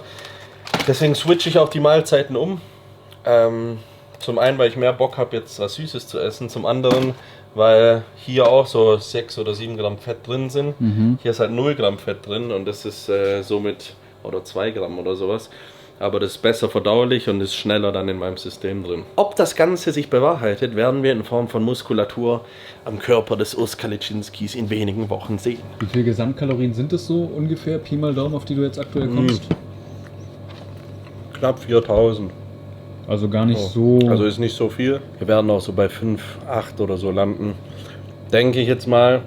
deswegen switche ich auch die Mahlzeiten um. Zum einen, weil ich mehr Bock habe, jetzt was Süßes zu essen. Zum anderen, weil hier auch so 6 oder 7 Gramm Fett drin sind. Hier ist halt 0 Gramm Fett drin und das ist somit, oder 2 Gramm oder sowas. Aber das ist besser verdaulich und ist schneller dann in meinem System drin. Ob das Ganze sich bewahrheitet, werden wir in Form von Muskulatur am Körper des Urs Kaliczynskis in wenigen Wochen sehen. Wie viele Gesamtkalorien sind es so ungefähr, Pi mal Daumen, auf die du jetzt aktuell kommst? Knapp 4000. Also gar nicht so... Also ist nicht so viel. Wir werden auch so bei 5, 8 oder so landen. Denke ich jetzt mal.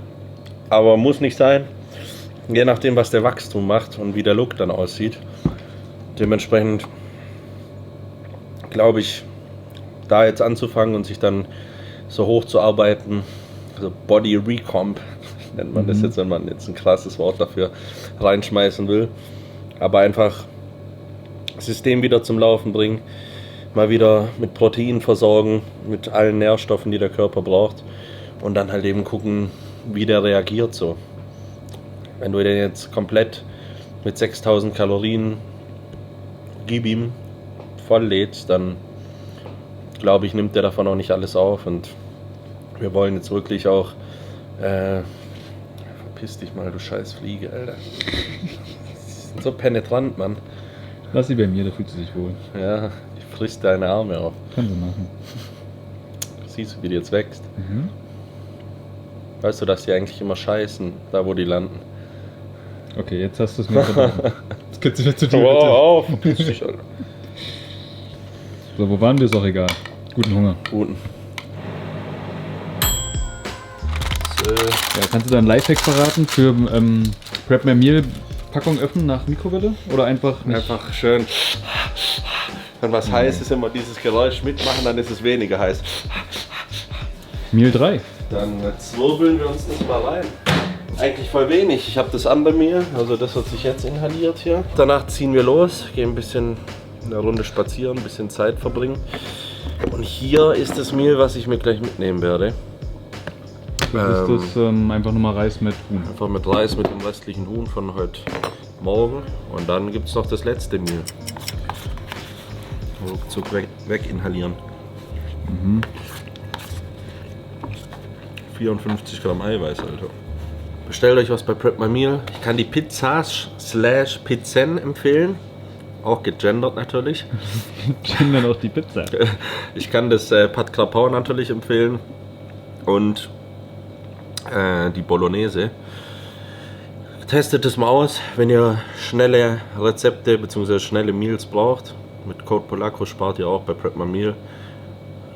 Aber muss nicht sein. Je nachdem, was der Wachstum macht und wie der Look dann aussieht. Dementsprechend glaube ich, da jetzt anzufangen und sich dann so hoch zu arbeiten, also Body Recomp nennt man das jetzt, wenn man jetzt ein krasses Wort dafür reinschmeißen will. Aber einfach das System wieder zum Laufen bringen, mal wieder mit Protein versorgen, mit allen Nährstoffen, die der Körper braucht und dann halt eben gucken, wie der reagiert so. Wenn du den jetzt komplett mit 6000 Kalorien gib ihm voll lädst, dann glaube ich, nimmt der davon auch nicht alles auf und wir wollen jetzt wirklich auch verpiss dich mal, du scheiß Fliege, Alter. Die sind so penetrant, Mann. Lass sie bei mir, da fühlt sie sich wohl. Ja, die frisst deine Arme auf. Kann sie machen. Siehst du, wie die jetzt wächst? Weißt du, dass die eigentlich immer scheißen, da wo die landen? Okay, jetzt hast du es mir verdammt. Jetzt kannst du wieder zu dir. Wow, bitte. auf, verpiss dich, Alter. So, wo waren wir? Ist auch egal. Guten Hunger. Guten. Ja, kannst du da einen Lifehack verraten für Prep My Meal Packung öffnen nach Mikrowelle? Oder einfach nicht? Einfach schön. Wenn was heiß ist, immer dieses Geräusch mitmachen, dann ist es weniger heiß. Meal 3. Dann zwirbeln wir uns das mal rein. Eigentlich voll wenig. Ich habe das andere Mehl, also das wird sich jetzt inhaliert hier. Danach ziehen wir los, gehen ein bisschen eine Runde spazieren, ein bisschen Zeit verbringen. Und hier ist das Mehl, was ich mir gleich mitnehmen werde. Das ist das einfach nur mal Reis mit Huhn. Einfach mit Reis, mit dem restlichen Huhn von heute Morgen. Und dann gibt es noch das letzte Mehl. Ruckzuck weg inhalieren. 54 Gramm Eiweiß, Alter. Bestellt euch was bei Prep My Meal. Ich kann die Pizza/Pizzen empfehlen. Auch gegendert natürlich. Gendern auch die Pizza. Ich kann das Pad Krapau natürlich empfehlen. Und die Bolognese. Testet es mal aus, wenn ihr schnelle Rezepte bzw. schnelle Meals braucht. Mit Code Polacco spart ihr auch bei Prep My Meal.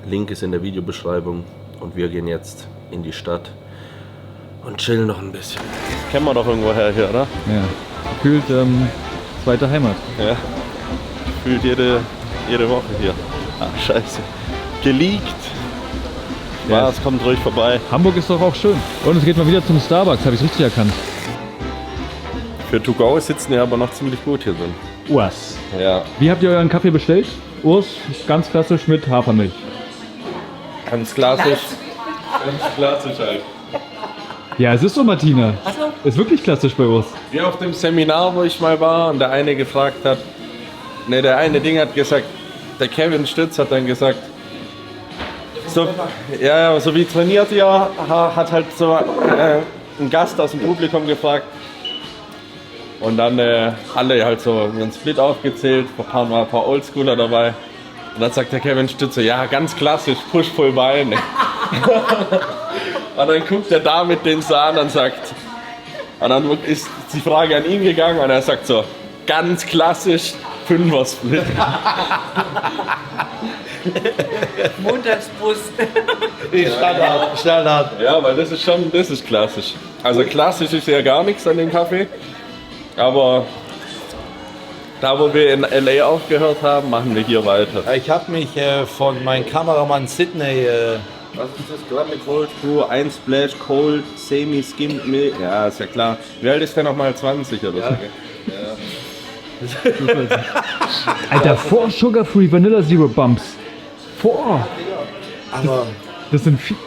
Link ist in der Videobeschreibung. Und wir gehen jetzt in die Stadt und chillen noch ein bisschen. Kennen wir doch irgendwo her hier, oder? Ja. Gefühlt zweite Heimat. Ja. Gefühlt jede Woche hier. Ach, scheiße. Geleakt. Ja. Es kommt ruhig vorbei. Hamburg ist doch auch schön. Und es geht mal wieder zum Starbucks, habe ich richtig erkannt. Für To Go sitzen wir aber noch ziemlich gut hier drin. Urs. Ja. Wie habt ihr euren Kaffee bestellt? Urs, ganz klassisch mit Hafermilch. Ganz klassisch. Ganz klassisch halt. Ja, es ist so, Martina. Ist wirklich klassisch bei Urs. Wie auf dem Seminar, wo ich mal war und der eine gefragt hat, der eine Ding hat gesagt, der Kevin Stütz hat dann gesagt, so wie trainiert ihr, hat halt so ein Gast aus dem Publikum gefragt. Und dann alle halt so einen Split aufgezählt, ein paar Oldschooler dabei. Und dann sagt der Kevin Stütze, ja, ganz klassisch, Push-Pull-Beine. Und dann guckt er David den so an und sagt, und dann ist die Frage an ihn gegangen und er sagt so, ganz klassisch, 5er-Split. Montagsbus. Standard. Ja, weil das ist klassisch. Also klassisch ist ja gar nichts an dem Kaffee. Aber da, wo wir in L.A. aufgehört haben, machen wir hier weiter. Ich habe mich von meinem Kameramann Sydney... Was ist das? Glatte Cold Brew, 1 Splash Cold, Semi-Skimmed Milk. Ja, ist ja klar. Wie alt ist der nochmal? 20 oder so? Alter, vor Sugar Free Vanilla Zero Bumps. Vor. Aber Das sind viel.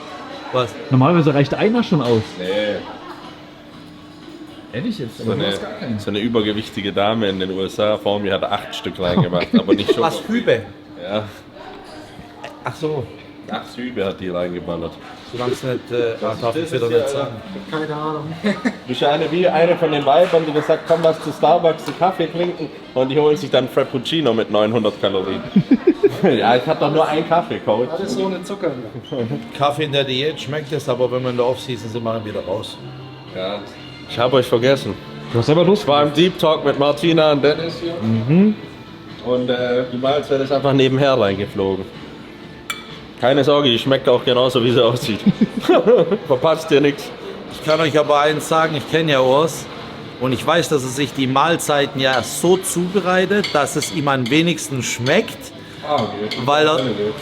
was? Normalerweise reicht einer schon aus. Nee. Ehrlich jetzt? So eine übergewichtige Dame in den USA vor mir hat 8 Stück reingemacht, aber nicht schon. Was Hübe? Ja, Ach so. 8 Züge hat die reingeballert. Solange es nicht... darf ich wieder nicht sagen. Du bist ja wie eine von den Weibern, die gesagt komm, lass zu Starbucks einen Kaffee trinken und die holen sich dann Frappuccino mit 900 Kalorien. Ja, ich hab doch nur einen Kaffee-Code. Alles ohne Zucker. Kaffee in der Diät schmeckt es, aber wenn wir in der Off-Season sind, machen wir wieder raus. Ja. Ich habe euch vergessen. Du hast selber Lust. Ich war im Deep Talk mit Martina und Dennis hier. Und die Mahlzeit ist einfach nebenher reingeflogen. Keine Sorge, die schmeckt auch genauso, wie sie aussieht. Verpasst dir nichts. Ich kann euch aber eins sagen, ich kenne ja Urs und ich weiß, dass er sich die Mahlzeiten ja so zubereitet, dass es ihm am wenigsten schmeckt, weil er,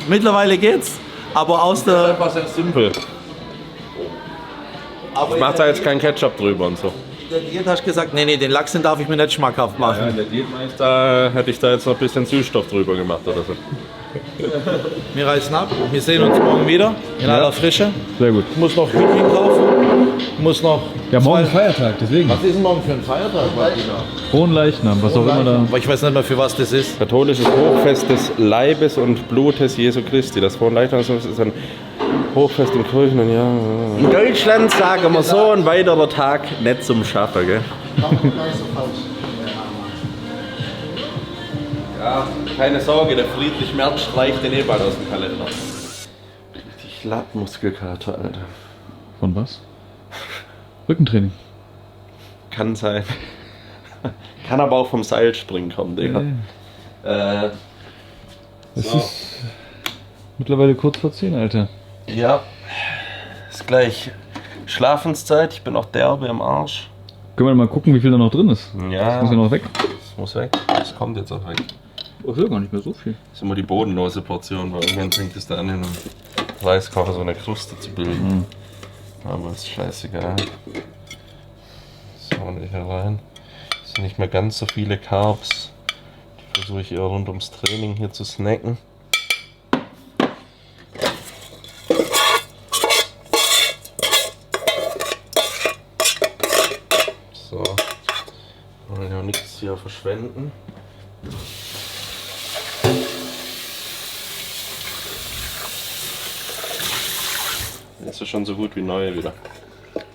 mittlerweile geht's, aber aus der... Einfach sehr simpel. Ich mach da jetzt keinen Ketchup drüber und so. In der Diät hast du gesagt, nee, den Lachs den darf ich mir nicht schmackhaft Ja, machen. in der Diätmeister hätte ich da jetzt noch ein bisschen Süßstoff drüber gemacht oder so. Wir reißen ab, wir sehen uns morgen wieder in aller Frische. Sehr gut. Ich muss noch Hühnchen kaufen, muss noch... Ja, morgen Feiertag, deswegen. Was ist denn morgen für ein Feiertag, Martina? Frohen Leichnam, was auch immer da. Aber ich weiß nicht mehr, für was das ist. Katholisches Hochfest des Leibes und Blutes Jesu Christi. Das Fronleichnam ist ein Hochfest in Kirchen und ja. In Deutschland sagen wir so, ein weiterer Tag nicht zum Schaffen, gell? Ja, keine Sorge, der Friedrich Merz streicht den eh bald aus dem Kalender. Richtig Lattmuskelkater, Alter. Von was? Rückentraining. Kann sein. Kann aber auch vom Seilspringen kommen, Digga. Es So. ist mittlerweile kurz vor 10, Alter. Ja, ist gleich Schlafenszeit. Ich bin auch derbe im Arsch. Können wir mal gucken, wie viel da noch drin ist? Ja, Das muss ja noch weg. das muss weg. Das kommt jetzt auch weg. Oh, ist ja gar nicht mehr so viel. Das ist immer die bodenlose Portion, weil irgendwann fängt es da an, in einem Reiskocher so eine Kruste zu bilden. Aber ist scheißegal. So, und hier rein. Es sind nicht mehr ganz so viele Carbs. Die versuche ich eher rund ums Training hier zu snacken. So. Wollen ja nichts hier verschwenden. Jetzt ist schon so gut wie neu wieder.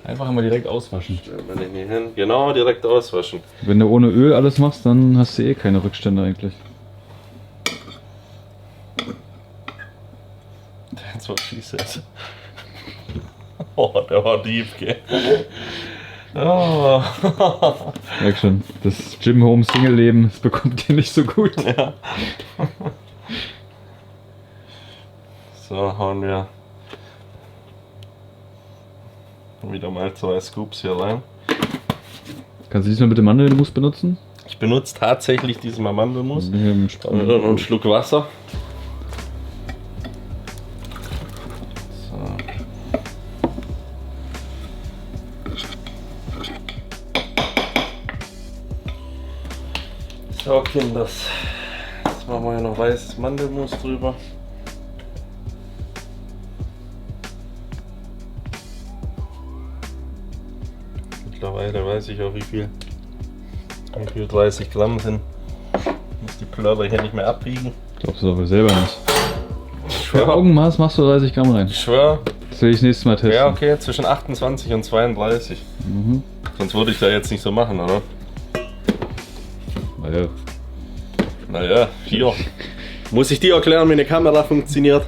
Einfach immer direkt auswaschen. Stellen wir den hier hin. Genau, direkt auswaschen. Wenn du ohne Öl alles machst, dann hast du eh keine Rückstände eigentlich. That's what she said. Oh, der war deep, gell? Oh. Merk schon, das Gym Home Single Leben, das bekommt ihr nicht so gut. Ja. So, hauen wir wieder mal 2 Scoops hier rein. Kannst du diesmal bitte Mandelmus benutzen? Ich benutze tatsächlich diesmal Mandelmus Hier im und einen Schluck Wasser. So, Kinders. Jetzt machen wir hier noch weißes Mandelmus drüber. Mittlerweile weiß ich auch, wie viel 30 Gramm sind. Ich muss die Plörre hier nicht mehr abwiegen. Glaubst du aber selber nicht. Ich Für schwör, Augenmaß machst du 30 Gramm rein. ich schwör. Das will ich nächstes Mal testen. Ja, okay, zwischen 28 und 32. Sonst würde ich da jetzt nicht so machen, oder? Naja, Naja, hier. Muss ich dir erklären, wie eine Kamera funktioniert?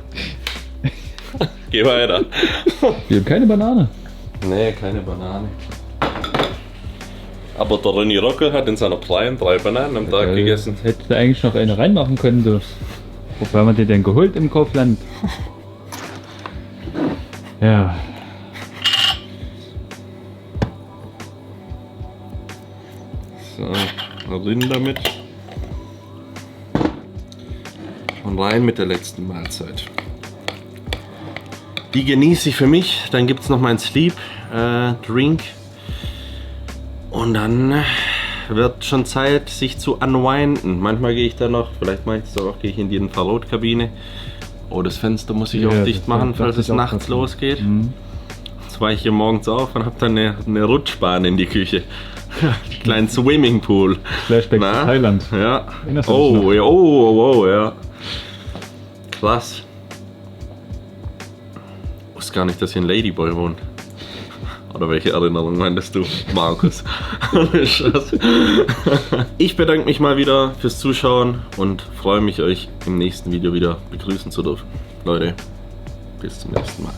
Geh weiter. wir haben keine Banane. Nee, keine Banane. Aber der René Rocke hat in seiner Prime 3 Bananen am Tag gegessen. Hätte da eigentlich noch eine reinmachen können. Du. Wofür haben wir den denn geholt im Kaufland? Ja. So, rein damit. Und rein mit der letzten Mahlzeit. Die genieße ich für mich. Dann gibt es noch meinen Sleep Drink. Und dann wird schon Zeit, sich zu unwinden. Manchmal gehe ich da noch, vielleicht mache ich das auch, gehe ich in die Infrarotkabine. Oh, das Fenster muss ich auch dicht machen, falls es nachts losgeht. Jetzt war ich hier morgens auf und habe dann eine Rutschbahn in die Küche. Kleinen Swimmingpool. Flashback zu Thailand. Ja. Erinnerst du dich noch? Oh, ja, oh, ja. Krass. Ich wusste gar nicht, dass hier ein Ladyboy wohnt. Oder welche Erinnerung meintest du, Markus? Ich bedanke mich mal wieder fürs Zuschauen und freue mich, euch im nächsten Video wieder begrüßen zu dürfen. Leute, bis zum nächsten Mal.